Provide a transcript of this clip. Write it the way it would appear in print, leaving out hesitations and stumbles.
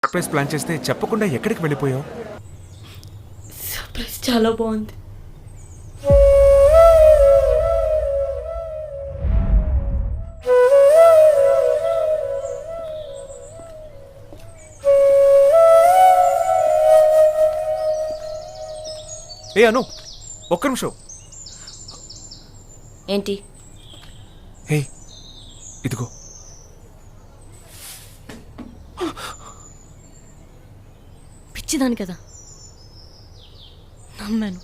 Surprise plan చేస్తే చెప్పకుండా ఎక్కడికి వెళ్ళిపోయావు? సర్ప్రైజ్ చాలా బాగుంది. ఏ అను, ఒక్క నిమిషం. ఏంటి? ఏ ఇదిగో. పిచ్చిదాని కదా, నమ్మాను.